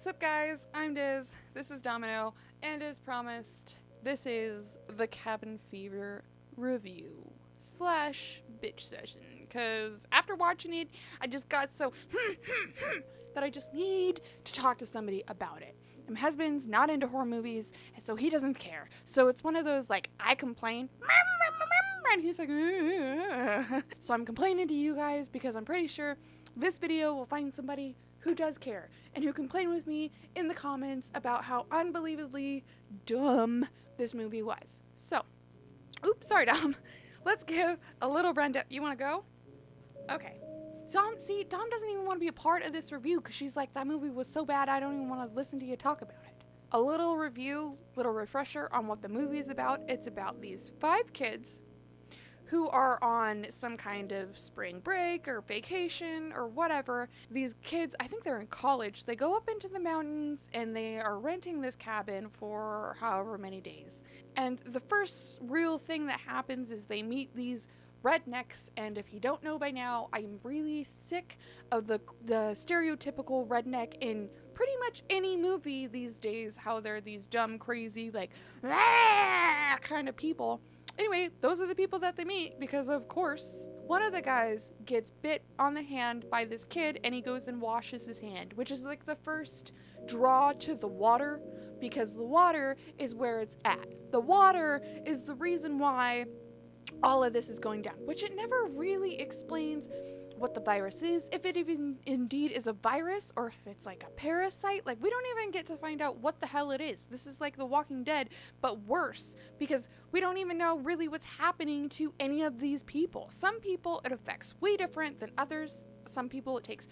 What's up, guys? I'm Diz. This is Domino, and as promised, this is the Cabin Fever review slash bitch session. Because after watching it, I just got so that I just need to talk to somebody about it. And my husband's not into horror movies, and so he doesn't care. So it's one of those, like, I complain, and he's like, so I'm complaining to you guys because I'm pretty sure this video will find somebody who does care and who complain with me in the comments about how unbelievably dumb this movie was. So, oops, sorry, Dom. Let's give a little rundown. You want to go? Okay. Dom doesn't even want to be a part of this review because she's like, that movie was so bad I don't even want to listen to you talk about it. A little review, little refresher on what the movie is about. It's about these 5 kids who are on some kind of spring break or vacation or whatever. These kids, I think they're in college, they go up into the mountains and they are renting this cabin for however many days. And the first real thing that happens is they meet these rednecks, and if you don't know by now, I'm really sick of the stereotypical redneck in pretty much any movie these days, how they're these dumb, crazy, like, kind of people. Anyway, those are the people that they meet because, of course, one of the guys gets bit on the hand by this kid and he goes and washes his hand, which is like the first draw to the water because the water is where it's at. The water is the reason why all of this is going down, which it never really explains what the virus is, if it even indeed is a virus, or if it's like a parasite. Like, we don't even get to find out what the hell it is. This is like The Walking Dead, but worse, because we don't even know really what's happening to any of these people. Some people it affects way different than others. Some people it takes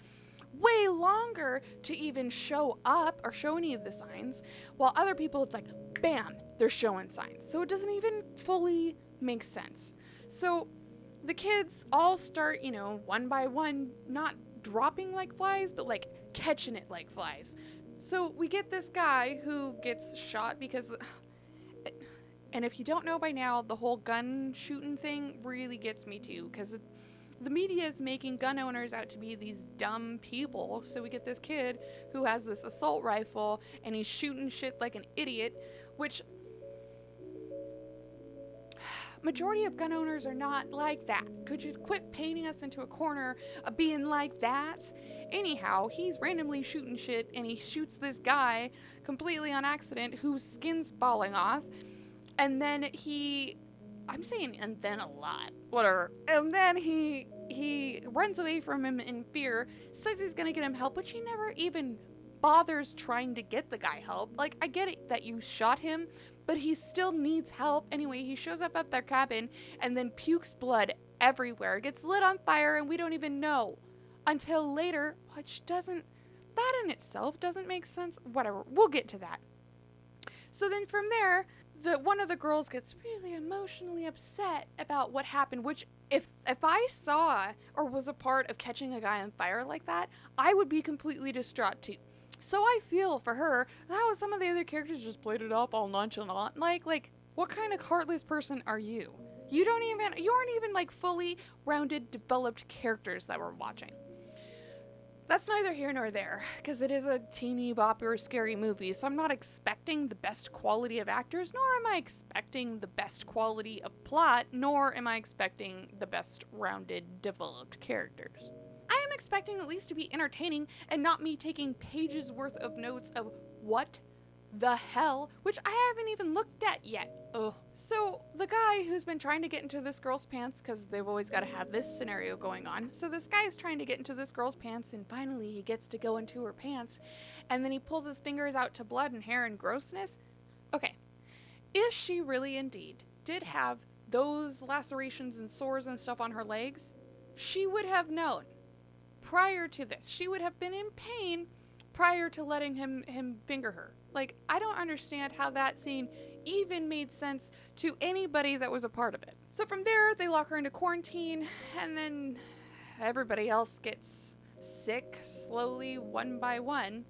way longer to even show up or show any of the signs, while other people it's like, bam, they're showing signs. So it doesn't even fully make sense. So the kids all start, one by one, not dropping like flies, but like catching it like flies. So we get this guy who gets shot because, and if you don't know by now, the whole gun shooting thing really gets me too, because the media is making gun owners out to be these dumb people. So we get this kid who has this assault rifle and he's shooting shit like an idiot, which majority of gun owners are not like that. Could you quit painting us into a corner of being like that? Anyhow, he's randomly shooting shit and he shoots this guy completely on accident whose skin's falling off. And then I'm saying and then a lot, whatever. And then he runs away from him in fear, says he's gonna get him help, but he never even bothers trying to get the guy help. Like, I get it that you shot him, but he still needs help. Anyway, he shows up at their cabin and then pukes blood everywhere, gets lit on fire, and we don't even know until later, that in itself doesn't make sense. Whatever, we'll get to that. So then from there, one of the girls gets really emotionally upset about what happened, which if I saw or was a part of catching a guy on fire like that, I would be completely distraught too. So I feel for her. How some of the other characters just played it up all nonchalant. Like, what kind of heartless person are you? You aren't even like fully rounded, developed characters that we're watching. That's neither here nor there, because it is a teeny bopper scary movie, so I'm not expecting the best quality of actors, nor am I expecting the best quality of plot, nor am I expecting the best rounded, developed characters. I am expecting at least to be entertaining and not me taking pages worth of notes of what the hell, which I haven't even looked at yet. Ugh. So the guy who's been trying to get into this girl's pants, because they've always got to have this scenario going on. So this guy is trying to get into this girl's pants, and finally he gets to go into her pants, and then he pulls his fingers out to blood and hair and grossness. Okay, if she really indeed did have those lacerations and sores and stuff on her legs, she would have known prior to this. She would have been in pain prior to letting him finger her. Like, I don't understand how that scene even made sense to anybody that was a part of it. So from there, they lock her into quarantine, and then everybody else gets sick slowly, one by one.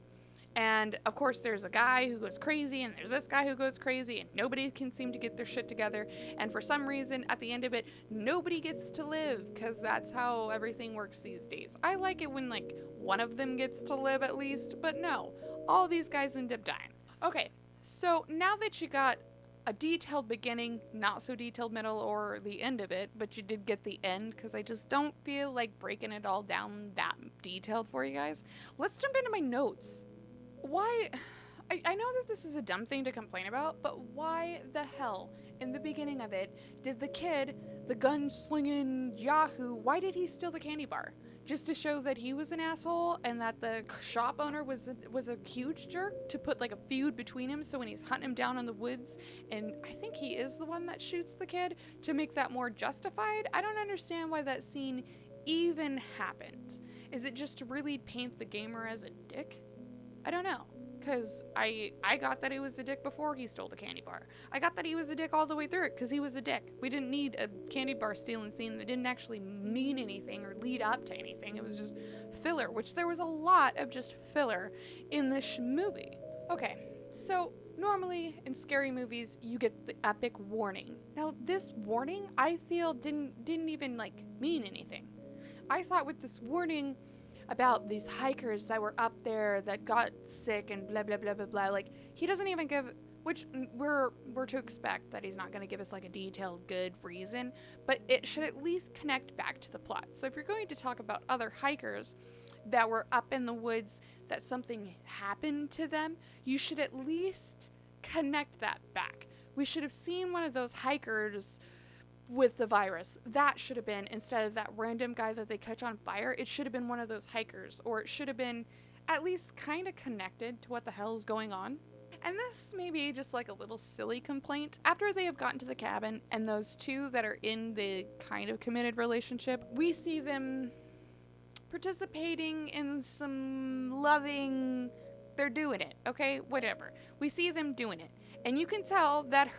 And of course, there's a guy who goes crazy, and there's this guy who goes crazy, and nobody can seem to get their shit together. And for some reason, at the end of it, nobody gets to live, because that's how everything works these days. I like it when, like, one of them gets to live at least, but no. all these guys end up dying. Okay, so now that you got a detailed beginning, not so detailed middle or the end of it, but you did get the end because I just don't feel like breaking it all down that detailed for you guys. Let's jump into my notes. Why? I know that this is a dumb thing to complain about, but why the hell, in the beginning of it, did the kid, the gun-slinging Yahoo, why did he steal the candy bar? Just to show that he was an asshole and that the shop owner was a huge jerk to put like a feud between him, so when he's hunting him down in the woods, and I think he is the one that shoots the kid, to make that more justified? I don't understand why that scene even happened. Is it just to really paint the gamer as a dick? I don't know. Because I got that he was a dick before he stole the candy bar. I got that he was a dick all the way through it because he was a dick. We didn't need a candy bar stealing scene that didn't actually mean anything or lead up to anything. It was just filler, which there was a lot of just filler in this movie. Okay, so normally in scary movies you get the epic warning. Now this warning I feel didn't even like mean anything. I thought with this warning about these hikers that were up there that got sick and blah blah blah blah blah, like he doesn't even give, which we're to expect that he's not going to give us like a detailed good reason, but it should at least connect back to the plot. So if you're going to talk about other hikers that were up in the woods that something happened to them, you should at least connect that back. We should have seen one of those hikers with the virus. That should have been, instead of that random guy that they catch on fire, it should have been one of those hikers, or it should have been at least kind of connected to what the hell is going on. And this may be just like a little silly complaint. After they have gotten to the cabin and those two that are in the kind of committed relationship, we see them participating in some loving, they're doing it, okay, whatever. We see them doing it. And you can tell that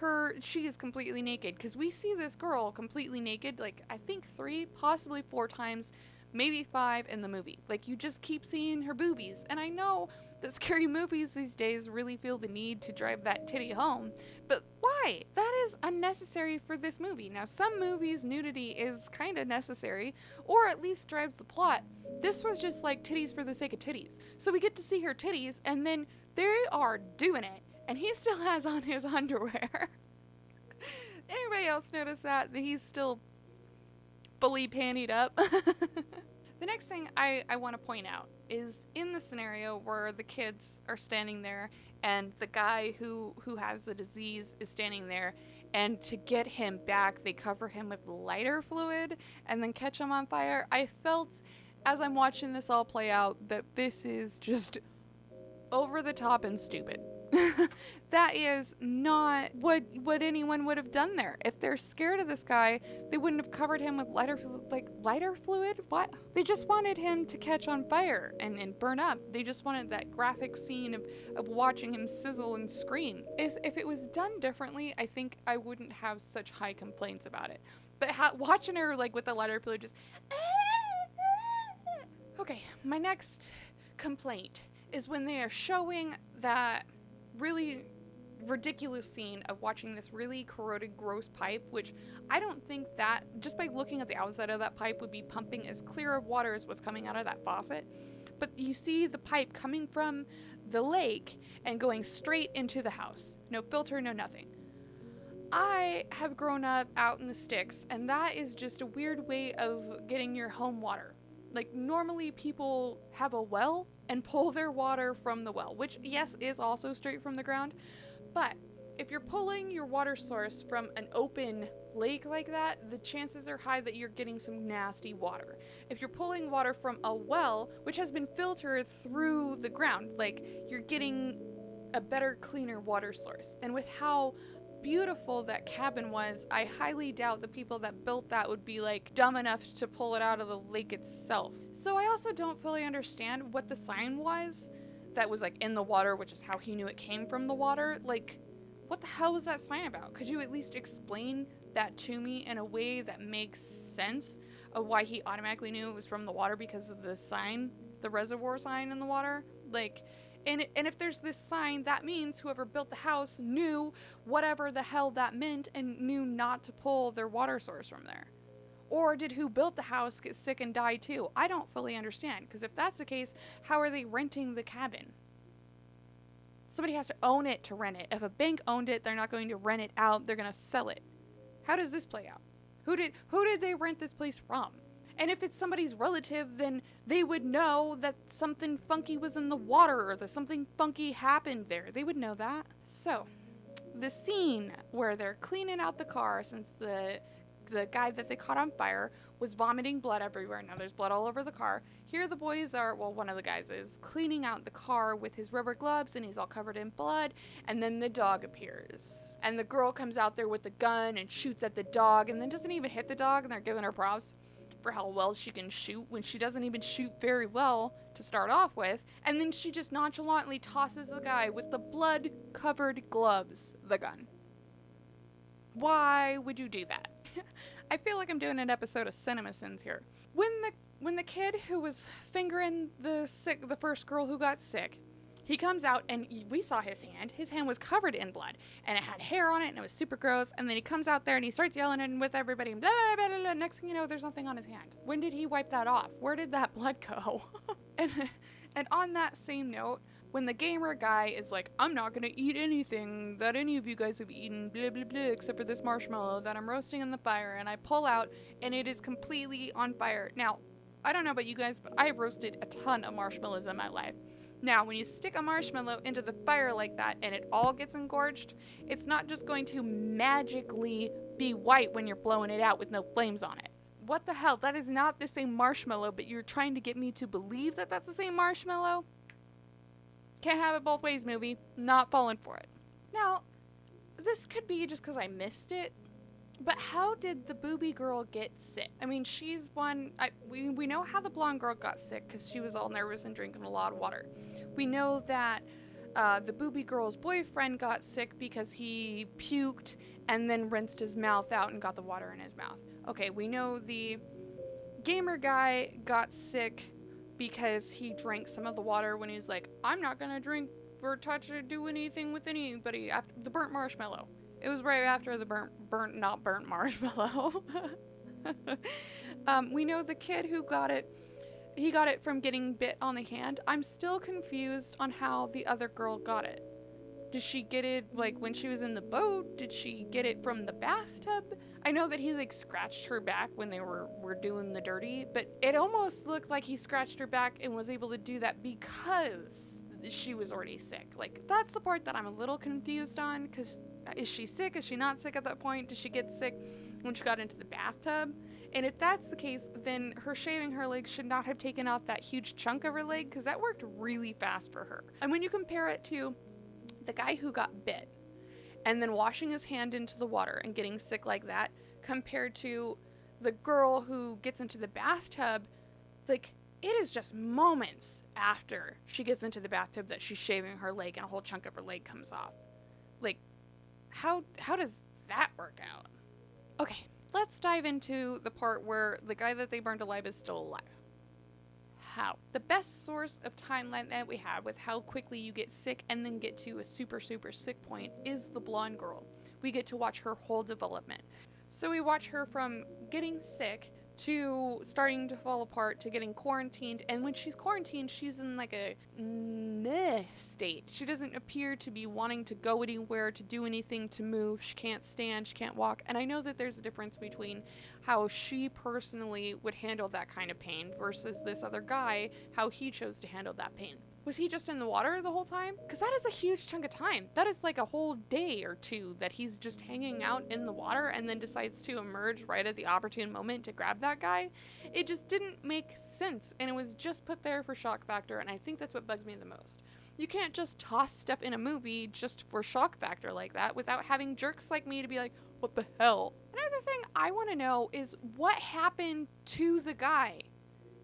she is completely naked, because we see this girl completely naked, like, I think 3, possibly 4 times, maybe 5 in the movie. Like, you just keep seeing her boobies. And I know that scary movies these days really feel the need to drive that titty home, but why? That is unnecessary for this movie. Now, some movies, nudity is kind of necessary, or at least drives the plot. This was just like titties for the sake of titties. So we get to see her titties, and then they are doing it. And he still has on his underwear. Anybody else notice that he's still fully pantied up? The next thing I want to point out is in the scenario where the kids are standing there and the guy who has the disease is standing there, and to get him back, they cover him with lighter fluid and then catch him on fire. I felt, as I'm watching this all play out, that this is just over the top and stupid. That is not what anyone would have done there. If they're scared of this guy, they wouldn't have covered him with lighter fluid? What? They just wanted him to catch on fire and burn up. They just wanted that graphic scene of watching him sizzle and scream. If it was done differently, I think I wouldn't have such high complaints about it. But watching her like with the lighter fluid just... Okay, my next complaint is when they are showing that really ridiculous scene of watching this really corroded, gross pipe, which I don't think that, just by looking at the outside of that pipe, would be pumping as clear of water as what's coming out of that faucet. But you see the pipe coming from the lake and going straight into the house. No filter, no nothing. I have grown up out in the sticks, and that is just a weird way of getting your home water. Like, normally people have a well and pull their water from the well, which, yes, is also straight from the ground. But if you're pulling your water source from an open lake like that, the chances are high that you're getting some nasty water. If you're pulling water from a well, which has been filtered through the ground, like, you're getting a better, cleaner water source. And with how beautiful that cabin was, I highly doubt the people that built that would be like dumb enough to pull it out of the lake itself. So I also don't fully understand what the sign was that was like in the water, which is how he knew it came from the water. Like, what the hell was that sign about? Could you at least explain that to me in a way that makes sense of why he automatically knew it was from the water because of the sign, the reservoir sign in the water? Like, and if there's this sign, that means whoever built the house knew whatever the hell that meant and knew not to pull their water source from there. Or did who built the house get sick and die too? I don't fully understand, because if that's the case, how are they renting the cabin? Somebody has to own it to rent it. If a bank owned it, they're not going to rent it out. They're going to sell it. How does this play out? Who did they rent this place from? And if it's somebody's relative, then they would know that something funky was in the water or that something funky happened there. They would know that. So, the scene where they're cleaning out the car, since the guy that they caught on fire was vomiting blood everywhere. Now there's blood all over the car. Here the boys are, well, one of the guys is cleaning out the car with his rubber gloves and he's all covered in blood. And then the dog appears. And the girl comes out there with the gun and shoots at the dog and then doesn't even hit the dog, and they're giving her props for how well she can shoot when she doesn't even shoot very well to start off with. And then she just nonchalantly tosses the guy with the blood-covered gloves the gun. Why would you do that? I feel like I'm doing an episode of Cinema Sins here. When the kid who was fingering the first girl who got sick, he comes out and we saw his hand. His hand was covered in blood and it had hair on it and it was super gross. And then he comes out there and he starts yelling and with everybody. Blah, blah, blah, blah. Next thing you know, there's nothing on his hand. When did he wipe that off? Where did that blood go? and on that same note, when the gamer guy is like, I'm not going to eat anything that any of you guys have eaten, blah, blah, blah, except for this marshmallow that I'm roasting in the fire, and I pull out, and it is completely on fire. Now, I don't know about you guys, but I've roasted a ton of marshmallows in my life. Now, when you stick a marshmallow into the fire like that, and it all gets engorged, it's not just going to magically be white when you're blowing it out with no flames on it. What the hell? That is not the same marshmallow, but you're trying to get me to believe that that's the same marshmallow? Can't have it both ways, movie. Not falling for it. Now, this could be just because I missed it, but how did the booby girl get sick? I mean, she's one... We know how the blonde girl got sick because she was all nervous and drinking a lot of water. We know that the booby girl's boyfriend got sick because he puked and then rinsed his mouth out and got the water in his mouth. Okay, we know the gamer guy got sick because he drank some of the water when he was like, I'm not gonna drink or touch or do anything with anybody after the burnt marshmallow. It was right after the not burnt marshmallow. We know the kid who got it, he got it from getting bit on the hand. I'm still confused on how the other girl got it. Did she get it, like, when she was in the boat? Did she get it from the bathtub? I know that he, like, scratched her back when they were doing the dirty, but it almost looked like he scratched her back and was able to do that because she was already sick. Like, that's the part that I'm a little confused on, because is she sick? Is she not sick at that point? Did she get sick when she got into the bathtub? And if that's the case, then her shaving her leg should not have taken out that huge chunk of her leg, because that worked really fast for her. And when you compare it to the guy who got bit and then washing his hand into the water and getting sick like that, compared to the girl who gets into the bathtub, like, it is just moments after she gets into the bathtub that she's shaving her leg and a whole chunk of her leg comes off. Like, how does that work out? Okay, let's dive into the part where the guy that they burned alive is still alive. How? The best source of timeline that we have with how quickly you get sick and then get to a super, super sick point is the blonde girl. We get to watch her whole development. So we watch her from getting sick to starting to fall apart to getting quarantined, and when she's quarantined, she's in like a meh state. She doesn't appear to be wanting to go anywhere, to do anything, to move. She can't stand, she can't walk, and I know that there's a difference between how she personally would handle that kind of pain versus this other guy, how he chose to handle that pain. Was he just in the water the whole time? Because that is a huge chunk of time. That is like a whole day or two that he's just hanging out in the water and then decides to emerge right at the opportune moment to grab that guy. It just didn't make sense, and it was just put there for shock factor, and I think that's what bugs me the most. You can't just toss stuff in a movie just for shock factor like that without having jerks like me to be like, what the hell? Another thing I want to know is what happened to the guy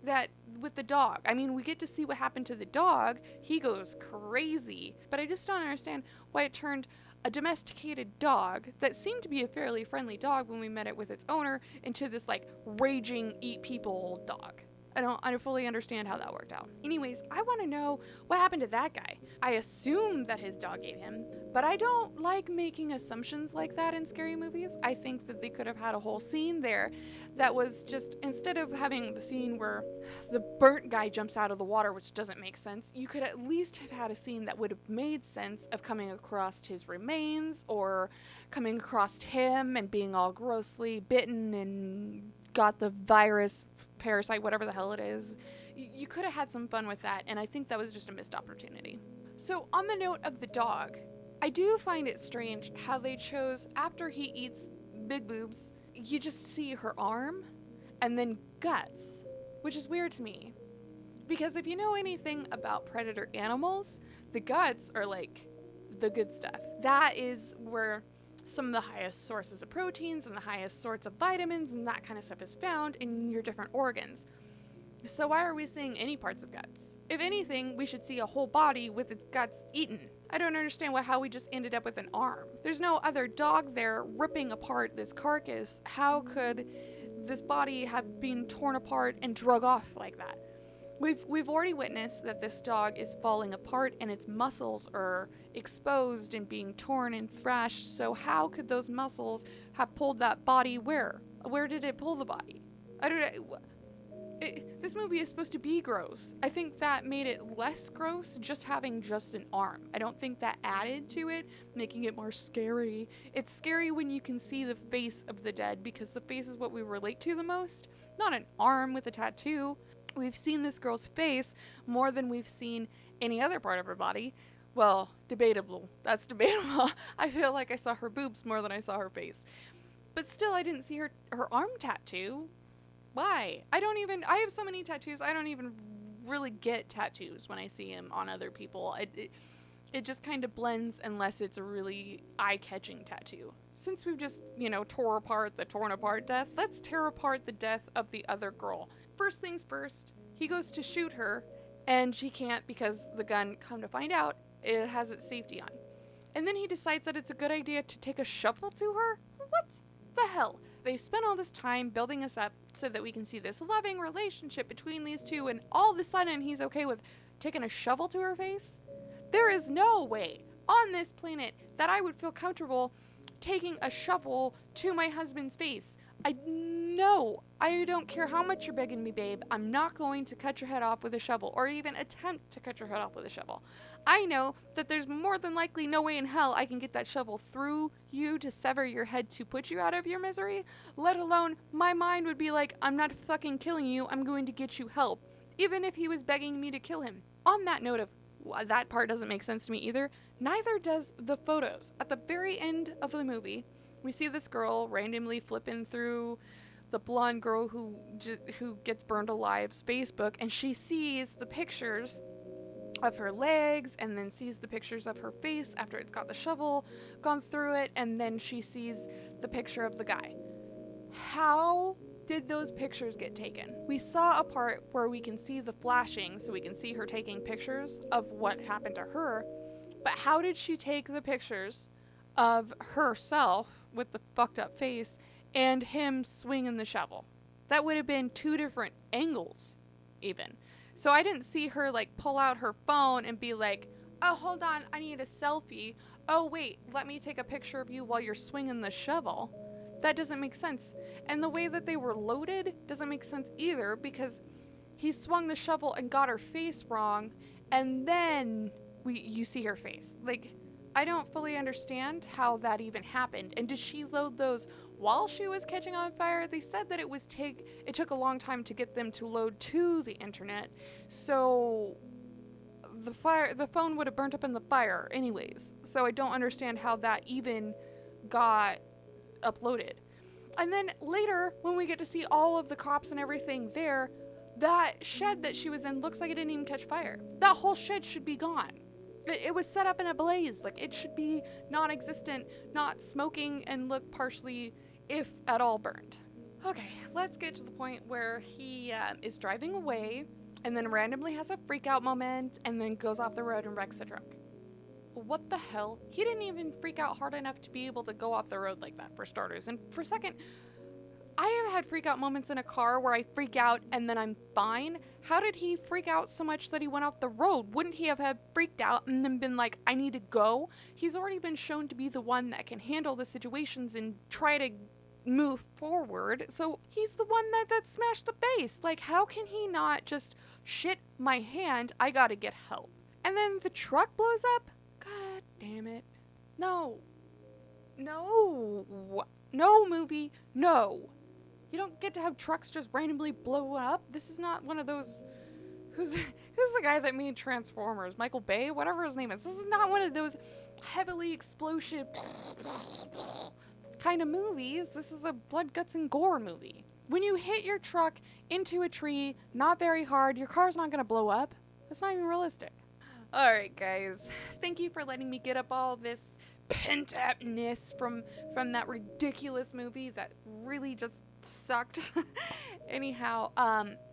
that with the dog. I mean, we get to see what happened to the dog. He goes crazy, but I just don't understand why it turned a domesticated dog that seemed to be a fairly friendly dog when we met it with its owner into this like raging eat people dog. I don't fully understand how that worked out. Anyways, I want to know what happened to that guy. I assume that his dog ate him, but I don't like making assumptions like that in scary movies. I think that they could have had a whole scene there that was just, instead of having the scene where the burnt guy jumps out of the water, which doesn't make sense, you could at least have had a scene that would have made sense of coming across his remains or coming across him and being all grossly bitten and got the virus, parasite, whatever the hell it is. You could have had some fun with that, and I think that was just a missed opportunity. So on the note of the dog, I do find it strange how they chose, after he eats Big Boobs, you just see her arm and then guts, which is weird to me. Because if you know anything about predator animals, the guts are like the good stuff. That is where some of the highest sources of proteins and the highest sorts of vitamins and that kind of stuff is found in your different organs. So why are we seeing any parts of guts? If anything, we should see a whole body with its guts eaten. I don't understand how we just ended up with an arm. There's no other dog there ripping apart this carcass. How could this body have been torn apart and drug off like that? We've already witnessed that this dog is falling apart and its muscles are exposed and being torn and thrashed. So how could those muscles have pulled that body where? Where did it pull the body? I don't know. This movie is supposed to be gross. I think that made it less gross just having just an arm. I don't think that added to it, making it more scary. It's scary when you can see the face of the dead because the face is what we relate to the most, not an arm with a tattoo. We've seen this girl's face more than we've seen any other part of her body. Well, debatable. That's debatable. I feel like I saw her boobs more than I saw her face. But still, I didn't see her arm tattoo. Why? I have so many tattoos, I don't even really get tattoos when I see them on other people. It just kind of blends unless it's a really eye-catching tattoo. Since we've just, tore apart the torn apart death, let's tear apart the death of the other girl. First things first, he goes to shoot her, and she can't because the gun, come to find out, it has its safety on. And then he decides that it's a good idea to take a shovel to her? What the hell? They spent all this time building us up so that we can see this loving relationship between these two, and all of a sudden he's okay with taking a shovel to her face? There is no way on this planet that I would feel comfortable taking a shovel to my husband's face. I don't care how much you're begging me, babe. I'm not going to cut your head off with a shovel or even attempt to cut your head off with a shovel. I know that there's more than likely no way in hell I can get that shovel through you to sever your head to put you out of your misery, let alone my mind would be like, I'm not fucking killing you, I'm going to get you help, even if he was begging me to kill him. On that note of that part doesn't make sense to me either, neither does the photos. At the very end of the movie, we see this girl randomly flipping through the blonde girl who gets burned alive's Facebook, and she sees the pictures of her legs and then sees the pictures of her face after it's got the shovel gone through it, and then she sees the picture of the guy. How did those pictures get taken? We saw a part where we can see the flashing, so we can see her taking pictures of what happened to her, but how did she take the pictures of herself with the fucked up face and him swinging the shovel? That would have been two different angles even. So I didn't see her pull out her phone and be like, oh, hold on, I need a selfie. Oh, wait, let me take a picture of you while you're swinging the shovel. That doesn't make sense. And the way that they were loaded doesn't make sense either, because he swung the shovel and got her face wrong, and then you see her face. I don't fully understand how that even happened. And did she load those while she was catching on fire? They said that it took a long time to get them to load to the internet. So the phone would have burnt up in the fire anyways. So I don't understand how that even got uploaded. And then later, when we get to see all of the cops and everything there, that shed that she was in looks like it didn't even catch fire. That whole shed should be gone. It was set up in a blaze. It should be non-existent, not smoking, and look partially, if at all, burned. Okay, let's get to the point where he is driving away and then randomly has a freak out moment and then goes off the road and wrecks a truck. What the hell? He didn't even freak out hard enough to be able to go off the road like that, for starters. And for second, I have had freak out moments in a car where I freak out and then I'm fine. How did he freak out so much that he went off the road? Wouldn't he have had freaked out and then been like, I need to go? He's already been shown to be the one that can handle the situations and try to move forward. So he's the one that smashed the base. Like, how can he not just shit my hand? I gotta get help. And then the truck blows up? God damn it. No. No. No, movie. No. You don't get to have trucks just randomly blow up. This is not one of those... Who's the guy that made Transformers? Michael Bay? Whatever his name is. This is not one of those heavily explosive kind of movies. This is a blood, guts, and gore movie. When you hit your truck into a tree, not very hard, your car's not going to blow up. That's not even realistic. Alright, guys. Thank you for letting me get up all this pent-upness from that ridiculous movie that really just sucked. Anyhow,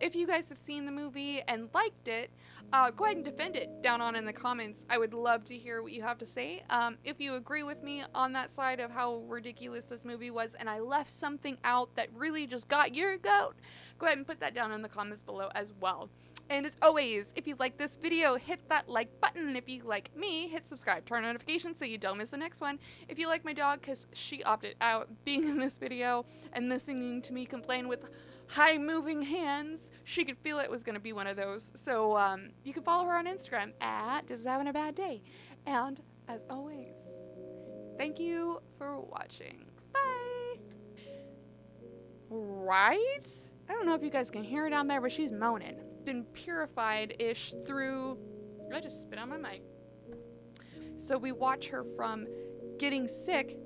if you guys have seen the movie and liked it, go ahead and defend it down on in the comments. I would love to hear what you have to say. If you agree with me on that side of how ridiculous this movie was and I left something out that really just got your goat, go ahead and put that down in the comments below as well. And as always, if you like this video, hit that like button. If you like me, hit subscribe, turn on notifications so you don't miss the next one. If you like my dog, because she opted out being in this video and listening to me complain with high moving hands, she could feel it was going to be one of those. So you can follow her on Instagram at Just Having a Bad Day. And as always, thank you for watching. Bye. Right? I don't know if you guys can hear her down there, but she's moaning. Been purified-ish through... I just spit on my mic. So we watch her from getting sick